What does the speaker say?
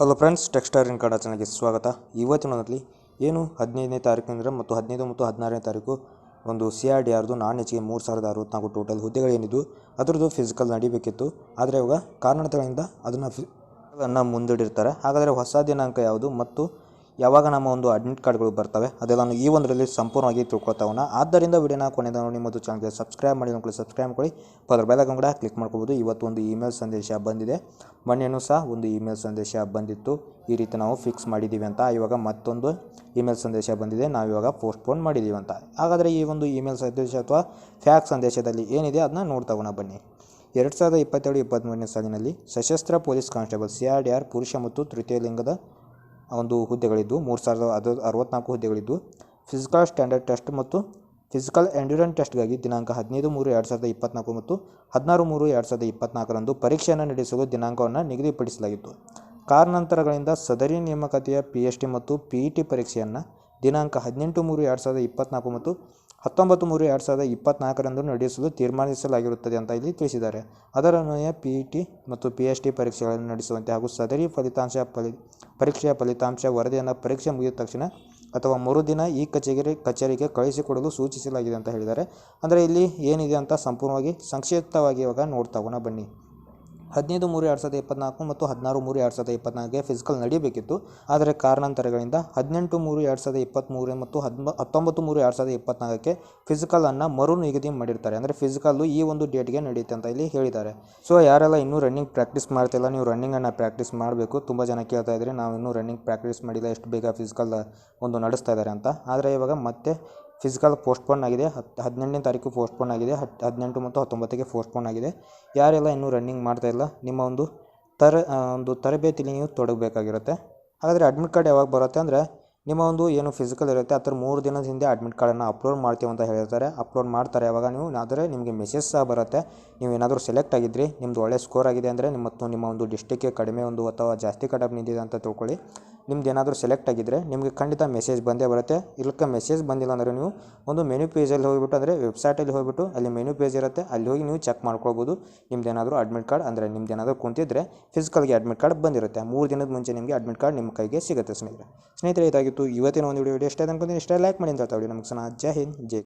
Hello friends, textile ಇನ್ ಕನ್ನಡ ಚಾನಲ್ಗೆ ಸ್ವಾಗತ. ಇವತ್ತಿನಲ್ಲಿ ಏನು 15ನೇ ತಾರೀಕಿನಿಂದ ಮತ್ತು 15 ಮತ್ತು 16ನೇ ತಾರೀಕು ಒಂದು CRDRದು ನಾನ್ ಹೆಚ್ಚಿಗೆ 3064 ಟೋಟಲ್ ಹುದ್ದೆಗಳೇನಿದ್ದು ಅದರದ್ದು ಫಿಸಿಕಲ್ ನಡಿಬೇಕಿತ್ತು. ಆದರೆ ಇವಾಗ ಕಾರಣಗಳಿಂದ ಅದನ್ನು ಮುಂದೂಡಿರ್ತಾರೆ. ಹಾಗಾದರೆ ಹೊಸ ದಿನಾಂಕ ಯಾವುದು ಮತ್ತು ಯಾವಾಗ ನಮ್ಮ ಒಂದು ಅಡ್ಮಿಟ್ ಕಾರ್ಡ್ಗಳು ಬರ್ತವೆ ಅದೆಲ್ಲ ಈ ಒಂದರಲ್ಲಿ ಸಂಪೂರ್ಣವಾಗಿ ತಿಳ್ಕೊಳ್ತಾವನ್ನ. ಆದ್ದರಿಂದ ವಿಡಿಯೋನ ಕೊನೆಯಿಂದ ನೋಡಿ ಮತ್ತು ಚಾನಲ್ಗೆ ಸಬ್ಸ್ಕ್ರೈಬ್ ಮಾಡಿ ಸಬ್ಸ್ಕ್ರೈಬ್ ಮಾಡ್ಕೊಳ್ಳಿ. ಅದರ ಬೆಲ್ ಐಕಾನ್ ಕೂಡ ಕ್ಲಿಕ್ ಮಾಡ್ಕೋಬೋದು. ಇವತ್ತು ಒಂದು ಇಮೇಲ್ ಸಂದೇಶ ಬಂದಿದೆ. ಮೊನ್ನೆನೂ ಸಹ ಒಂದು ಇಮೇಲ್ ಸಂದೇಶ ಬಂದಿತ್ತು, ಈ ರೀತಿ ನಾವು ಫಿಕ್ಸ್ ಮಾಡಿದ್ದೀವಿ ಅಂತ. ಇವಾಗ ಮತ್ತೊಂದು ಇಮೇಲ್ ಸಂದೇಶ ಬಂದಿದೆ, ನಾವಿವಾಗ ಪೋಸ್ಟ್ಪೋನ್ ಮಾಡಿದ್ದೀವಿ ಅಂತ. ಹಾಗಾದರೆ ಈ ಒಂದು ಇಮೇಲ್ ಸಂದೇಶ ಅಥವಾ ಫ್ಯಾಕ್ಸ್ ಸಂದೇಶದಲ್ಲಿ ಏನಿದೆ ಅದನ್ನ ನೋಡ್ತಾವೋಣ ಬನ್ನಿ. 2022-23ನೇ ಸಾಲಿನಲ್ಲಿ ಸಶಸ್ತ್ರ ಪೊಲೀಸ್ ಕಾನ್ಸ್ಟೇಬಲ್ CRDR ಪುರುಷ ಮತ್ತು ತೃತೀಯ ಲಿಂಗದ ಒಂದು ಹುದ್ದೆಗಳಿದ್ದು 3064 ಹುದ್ದೆಗಳಿದ್ದು ಫಿಸಿಕಲ್ ಸ್ಟ್ಯಾಂಡರ್ಡ್ ಟೆಸ್ಟ್ ಮತ್ತು ಫಿಸಿಕಲ್ ಎಂಡ್ಯೂರೆನ್ಸ್ ಟೆಸ್ಟ್ಗಾಗಿ ದಿನಾಂಕ 15/3/2024 ಮತ್ತು 16/3/2024ರಂದು ಪರೀಕ್ಷೆಯನ್ನು ನಡೆಸಲು ದಿನಾಂಕವನ್ನು ನಿಗದಿಪಡಿಸಲಾಗಿತ್ತು. ಕಾರಣಾಂತರಗಳಿಂದ ಸದರಿ ನೇಮಕಾತಿಯ PST ಮತ್ತು PET ಪರೀಕ್ಷೆಯನ್ನು ದಿನಾಂಕ 18/3/2024 ಮತ್ತು 19/3/2024ರಂದು ನಡೆಸಲು ತೀರ್ಮಾನಿಸಲಾಗಿರುತ್ತದೆ ಅಂತ ಇಲ್ಲಿ ತಿಳಿಸಿದ್ದಾರೆ. ಅದರನ್ವಯ PET ಮತ್ತು PST ಪರೀಕ್ಷೆಗಳನ್ನು ನಡೆಸುವಂತೆ ಹಾಗೂ ಸದರಿ ಪರೀಕ್ಷೆಯ ಫಲಿತಾಂಶ ವರದಿಯನ್ನು ಪರೀಕ್ಷೆ ಮುಗಿದ ತಕ್ಷಣ ಅಥವಾ ಮರುದಿನ ಈ ಕಚೇರಿಗೆ ಕಳುಹಿಸಿಕೊಡಲು ಸೂಚಿಸಲಾಗಿದೆ ಅಂತ ಹೇಳಿದ್ದಾರೆ. ಅಂದರೆ ಇಲ್ಲಿ ಏನಿದೆ ಅಂತ ಸಂಪೂರ್ಣವಾಗಿ ಸಂಕ್ಷಿಪ್ತವಾಗಿ ಇವಾಗ ನೋಡ್ತಾಗೋಣ ಬನ್ನಿ. 15/3/2024 ಮತ್ತು 16/3/2024ಗೆ ಫಿಸಿಕಲ್ ನಡೀಬೇಕಿತ್ತು. ಆದರೆ ಕಾರಣಾಂತರಗಳಿಂದ 18/3/2023 ಮತ್ತು 19/3/2024ಕ್ಕೆ ಫಿಸಿಕಲನ್ನು ಮರು ನಿಗದಿ ಮಾಡಿರ್ತಾರೆ. ಅಂದರೆ ಫಿಸಿಕಲ್ಲು ಈ ಒಂದು ಡೇಟ್ಗೆ ನಡೆಯುತ್ತೆ ಅಂತ ಇಲ್ಲಿ ಹೇಳಿದ್ದಾರೆ. ಸೊ ಯಾರೆಲ್ಲ ಇನ್ನೂ ರನ್ನಿಂಗ್ ಪ್ರಾಕ್ಟೀಸ್ ಮಾಡ್ತಿಲ್ಲ, ನೀವು ರನ್ನಿಂಗನ್ನು ಪ್ರಾಕ್ಟೀಸ್ ಮಾಡಬೇಕು. ತುಂಬ ಜನ ಕೇಳ್ತಾ ಇದ್ರಿ, ನಾವು ಇನ್ನೂ ರನ್ನಿಂಗ್ ಪ್ರಾಕ್ಟೀಸ್ ಮಾಡಿಲ್ಲ, ಎಷ್ಟು ಬೇಗ ಫಿಸಿಕಲ್ ಒಂದು ನಡೆಸ್ತಾ ಇದ್ದಾರೆ ಅಂತ. ಆದರೆ ಇವಾಗ ಮತ್ತೆ ಫಿಸಿಕಲ್ ಪೋಸ್ಟ್ಪೋನ್ ಆಗಿದೆ. 18ನೇ ತಾರೀಕು ಪೋಸ್ಟ್ಪೋನ್ ಆಗಿದೆ, 18 ಮತ್ತು 19ಗೆ ಪೋಸ್ಟ್ಪೋನ್ ಆಗಿದೆ. ಯಾರೆಲ್ಲ ಇನ್ನೂ ರನ್ನಿಂಗ್ ಮಾಡ್ತಾಯಿಲ್ಲ, ನಿಮ್ಮ ಒಂದು ತರಬೇತಿಲಿ ನೀವು ತೊಡಗಬೇಕಾಗಿರುತ್ತೆ. ಹಾಗಾದರೆ ಅಡ್ಮಿಟ್ ಕಾರ್ಡ್ ಯಾವಾಗ ಬರುತ್ತೆ ಅಂದರೆ ನಿಮ್ಮ ಒಂದು ಏನು ಫಿಸಿಕಲ್ ಇರುತ್ತೆ ಅದರ 3 ದಿನದ ಹಿಂದೆ ಅಡ್ಮಿಟ್ ಕಾರ್ಡನ್ನು ಅಪ್ಲೋಡ್ ಮಾಡ್ತೀವಿ ಅಂತ ಹೇಳ್ತಾರೆ. ಅಪ್ಲೋಡ್ ಮಾಡ್ತಾರೆ ಯಾವಾಗ ನೀವು, ಆದರೆ ನಿಮಗೆ ಮೆಸೇಜ್ ಸಹ ಬರುತ್ತೆ. ನೀವು ಏನಾದರೂ ಸೆಲೆಕ್ಟ್ ಆಗಿದ್ರಿ, ನಿಮ್ಮದು ಒಳ್ಳೆ ಸ್ಕೋರ್ ಆಗಿದೆ ಅಂದರೆ ನಿಮ್ಮ ಒಂದು ಡಿಸ್ಟಿಕ್ಗೆ ಕಡಿಮೆ ಒಂದು ಅಥವಾ ಜಾಸ್ತಿ ಕಟ್ ನಿಂತಿದೆ ಅಂತ ತಿಳ್ಕೊಳ್ಳಿ. ನಿಮ್ದು ಏನಾದರೂ ಸೆಲೆಕ್ಟ್ ಆಗಿದ್ದರೆ ನಿಮಗೆ ಖಂಡಿತ ಮೆಸೇಜ್ ಬಂದೇ ಬರುತ್ತೆ. ಇಲ್ಲಕ್ಕೆ ಮೆಸೇಜ್ ಬಂದಿಲ್ಲ ಅಂದರೆ ನೀವು ಒಂದು ಮೆನು ಪೇಜಲ್ಲಿ ಹೋಗಿಬಿಟ್ಟು, ಅಂದರೆ ವೆಬ್ಸೈಟಲ್ಲಿ ಹೋಗಿಬಿಟ್ಟು ಅಲ್ಲಿ ಮೆನು ಪೇಜ್ ಇರುತ್ತೆ, ಅಲ್ಲಿ ಹೋಗಿ ನೀವು ಚೆಕ್ ಮಾಡ್ಕೊಳ್ಬೋದು. ನಿಮ್ದೇನಾದರೂ ಅಡ್ಮಿಟ್ ಕಾರ್ಡ್ ಅಂದರೆ ನಿಮ್ದೇನಾದರೂ ಕುಂತಿದ್ರೆ ಫಿಸಿಕಲ್ಗೆ ಅಡ್ಮಿಟ್ ಕಾರ್ಡ್ ಬಂದಿರುತ್ತೆ. 3 ದಿನದ ಮುಂಚೆ ನಿಮಗೆ ಅಡ್ಮಿಟ್ ಕಾರ್ಡ್ ನಿಮ್ಮ ಕೈಗೆ ಸಿಗುತ್ತೆ ಸ್ನೇಹಿತರೆ. ಇದಾಗಿತ್ತು ಇವತ್ತಿನ ಒಂದು ವಿಡಿಯೋ. ಇಷ್ಟ ಅನ್ಕೊಂತೀನಿ, ಇಷ್ಟ ಲೈಕ್ ಮಾಡಿ ಅಂತ ಹೇಳ್ತಾ ವಿಡಿಯೋ ನಮಗೆ ಜೈ ಹಿಂದ್, ಜೈ